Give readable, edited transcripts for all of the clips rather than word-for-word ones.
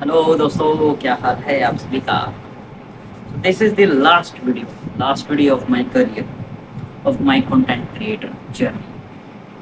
Hello दोस्तों, क्या हाल है आप सभी का। This is the last video of my career, of my content creator journey.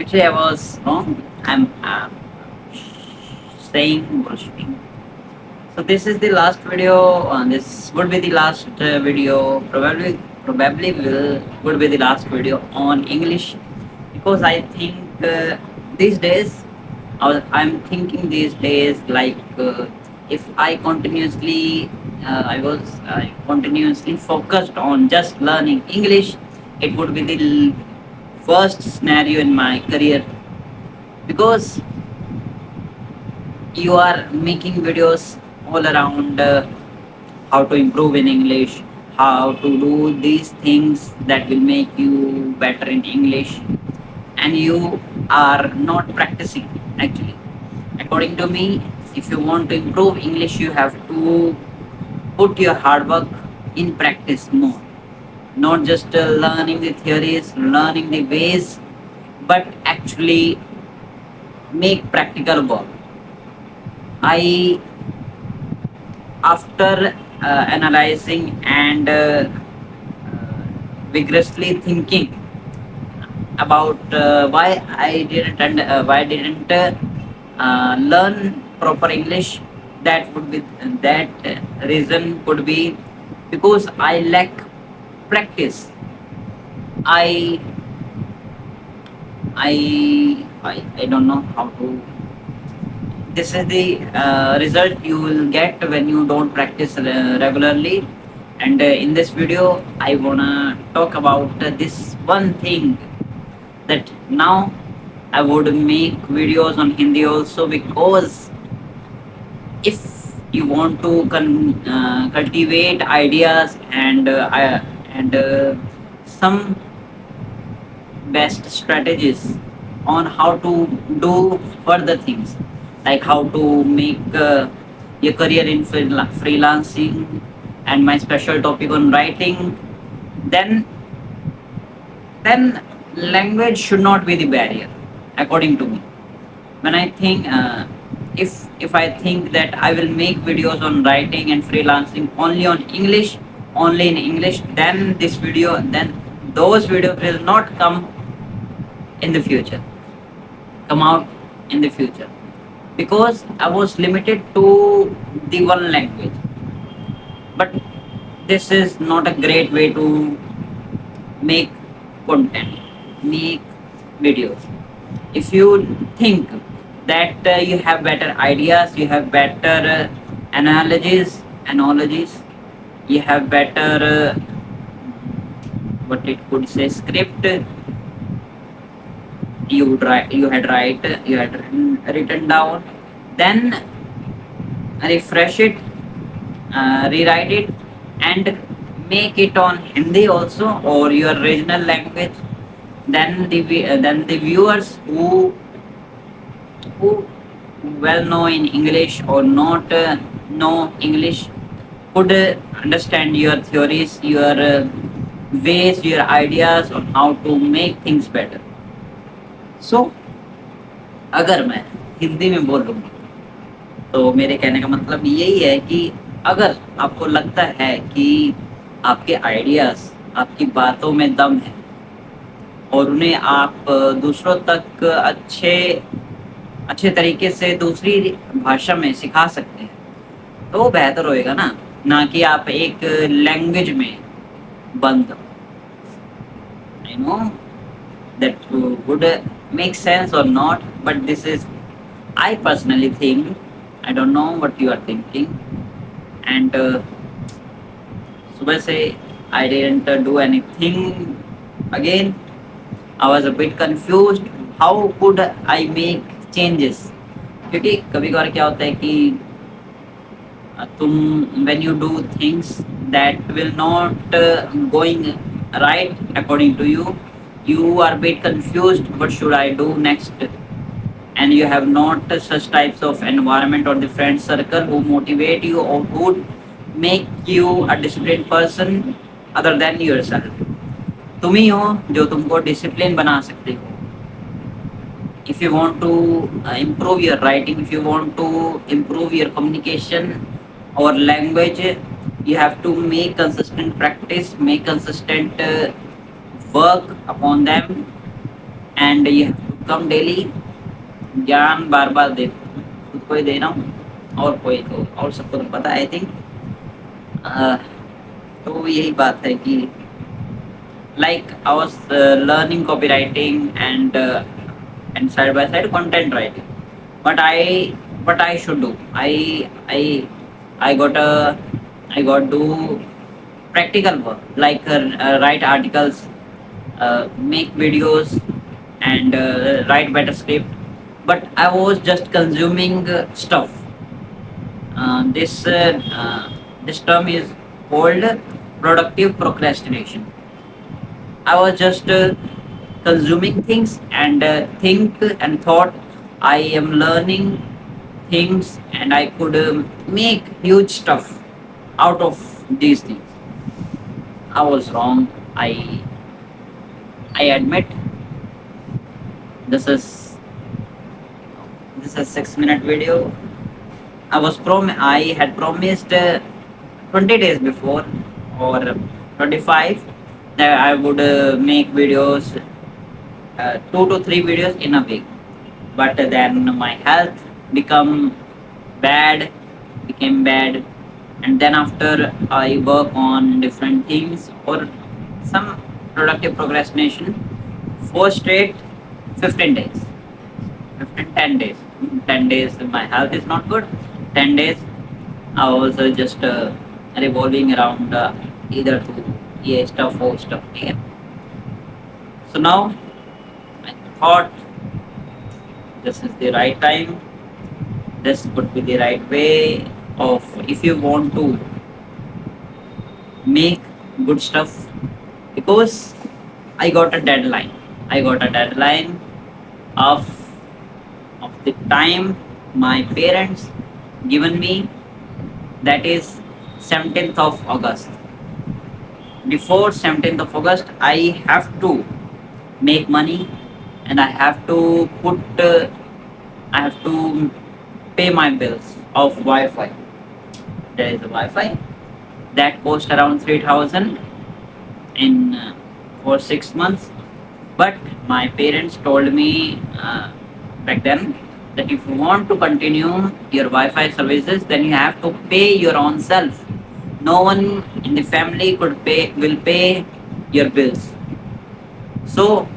Actually, I was wrong. I'm saying bullshitting. So this is the last video. This would be the last video. Probably would be the last video on English, because I think these days, I'm thinking these days like if I continuously focused on just learning English, it would be the first scenario in my career, because you are making videos all around how to improve in English, how to do these things that will make you better in English, and you are not practicing actually. According to me, if you want to improve English, you have to put your hard work in practice more. Not just learning the theories, learning the ways, but actually make practical work. I After analyzing and vigorously thinking about why didn't learn proper English, that would be that reason could be because I lack practice. I I don't know how to. This is the result you will get when you don't practice regularly. And in this video, I wanna talk about this one thing, that now I would make videos on Hindi also, because if you want to cultivate ideas and some best strategies on how to do further things, like how to make your career in freelancing, and my special topic on writing, then then language should not be the barrier, according to me. When I think if I think that I will make videos on writing and freelancing only in English, then those videos will not in the future come out in the future, because I was limited to the one language. But this is not a great way to make content, make videos. If you think that you have better ideas, you have better analogies, you have better what it could say script, you had written down, then refresh it, rewrite it, and make it on Hindi also, or your regional language. Then the viewers who well know in English or not know English could understand your theories, your ways, your ideas on how to make things better. So अगर मैं हिंदी में बोलूँ, तो मेरे कहने का मतलब यही है कि अगर आपको लगता है कि आपके आइडियाज, आपकी बातों में दम है और उन्हें आप दूसरों तक अच्छे तरीके से दूसरी भाषा में सिखा सकते हैं, तो वो बेहतर होएगा ना कि आप एक लैंग्वेज में बंद हो। I know that would make sense or not, but this is, I personally think, I don't know what you are thinking. And सुबह से I didn't do anything again. I was a bit confused how could I make changes, क्योंकि कभी कभार क्या होता है कि तुम when you do things that will not going right according to you, you are a bit confused what should I do next, and you have not such types of environment or the friend circle who motivate you or who make you a disciplined person other than yourself. तुम ही हो जो तुमको discipline बना सकते हो। if you want to improve your writing, if you want to improve your communication or language, you have to make consistent practice, make consistent work upon them, and you have to come daily. ज्ञान बार बार दे, खुद को ही दे रहा हूँ और कोई तो और सबको तो पता है आई थिंक। तो यही बात है कि like I was learning copywriting and side by side content writing. But what I should do? I got a I got do practical work like write articles, make videos, and write better script. But I was just consuming stuff. This term is called productive procrastination. I was just consuming things and think and thought I am learning things and I could make huge stuff out of these things. I was wrong. I admit this is 6 minute video. I had promised 20 days before or 25 that I would make videos, 2 to 3 videos in a week. But then my health bad, became bad, and then after I work on different things or some productive procrastination, 4 straight 15 days, 10 days, 10 days my health is not good, 10 days I was just revolving around either to stuff or stuff again. So now I thought this is the right time, this could be the right way of if you want to make good stuff, because I got a deadline. I got a deadline of the time my parents given me, that is 17th of August. Before 17th of August, I have to make money and I have to I have to pay my bills of Wi-Fi. There is a Wi-Fi that cost around 3,000 in for 6 months. But my parents told me back then that if you want to continue your Wi-Fi services, then you have to pay your own self. No one in the family will pay your bills. So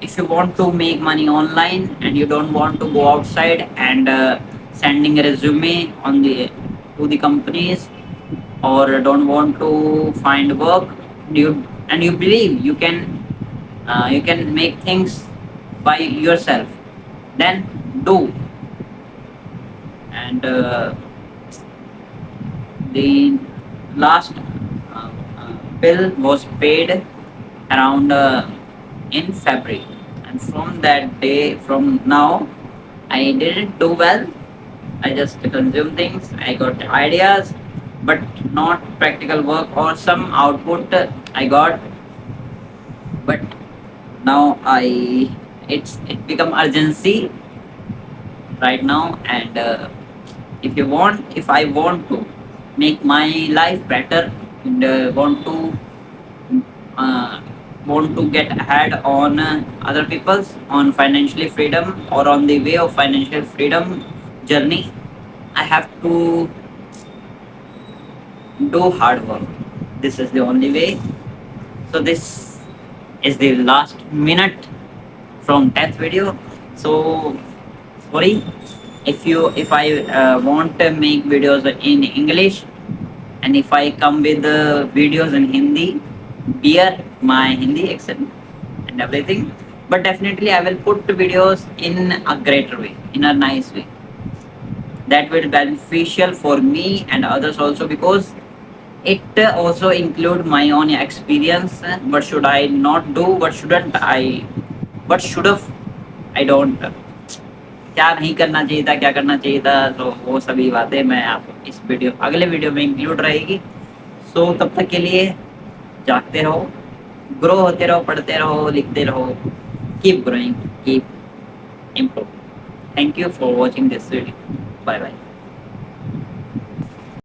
if you want to make money online and you don't want to go outside and sending a resume to the companies, or don't want to find work, and you believe you can make things by yourself, then do. And the last bill was paid around in February, and from that day, from now, I didn't do well. I just consume things. I got ideas, but not practical work or some output I got. But now it become urgency right now, and if I want to make my life better and uh, want to get ahead on other people's on financially freedom or on the way of financial freedom journey, I have to do hard work. This is the only way. So this is the last minute from 10th video. So sorry if I want to make videos in English, and if I come with the videos in Hindi, bear my Hindi accent and everything. But definitely I will put videos in a greater way, in a nice way. That will be beneficial for me and others also, because it also include my own experience. What should I not do? What shouldn't I? What should have I don't? क्या नहीं करना चाहिए था, क्या करना चाहिए था, तो वो सभी बातें मैं आपको इस अगले वीडियो में इंक्लूड रहेगी. सो तब तक के लिए जागते रहो, ग्रो होते रहो, पढ़ते रहो, लिखते रहो. Keep growing, keep Thank you for watching this video. Bye bye.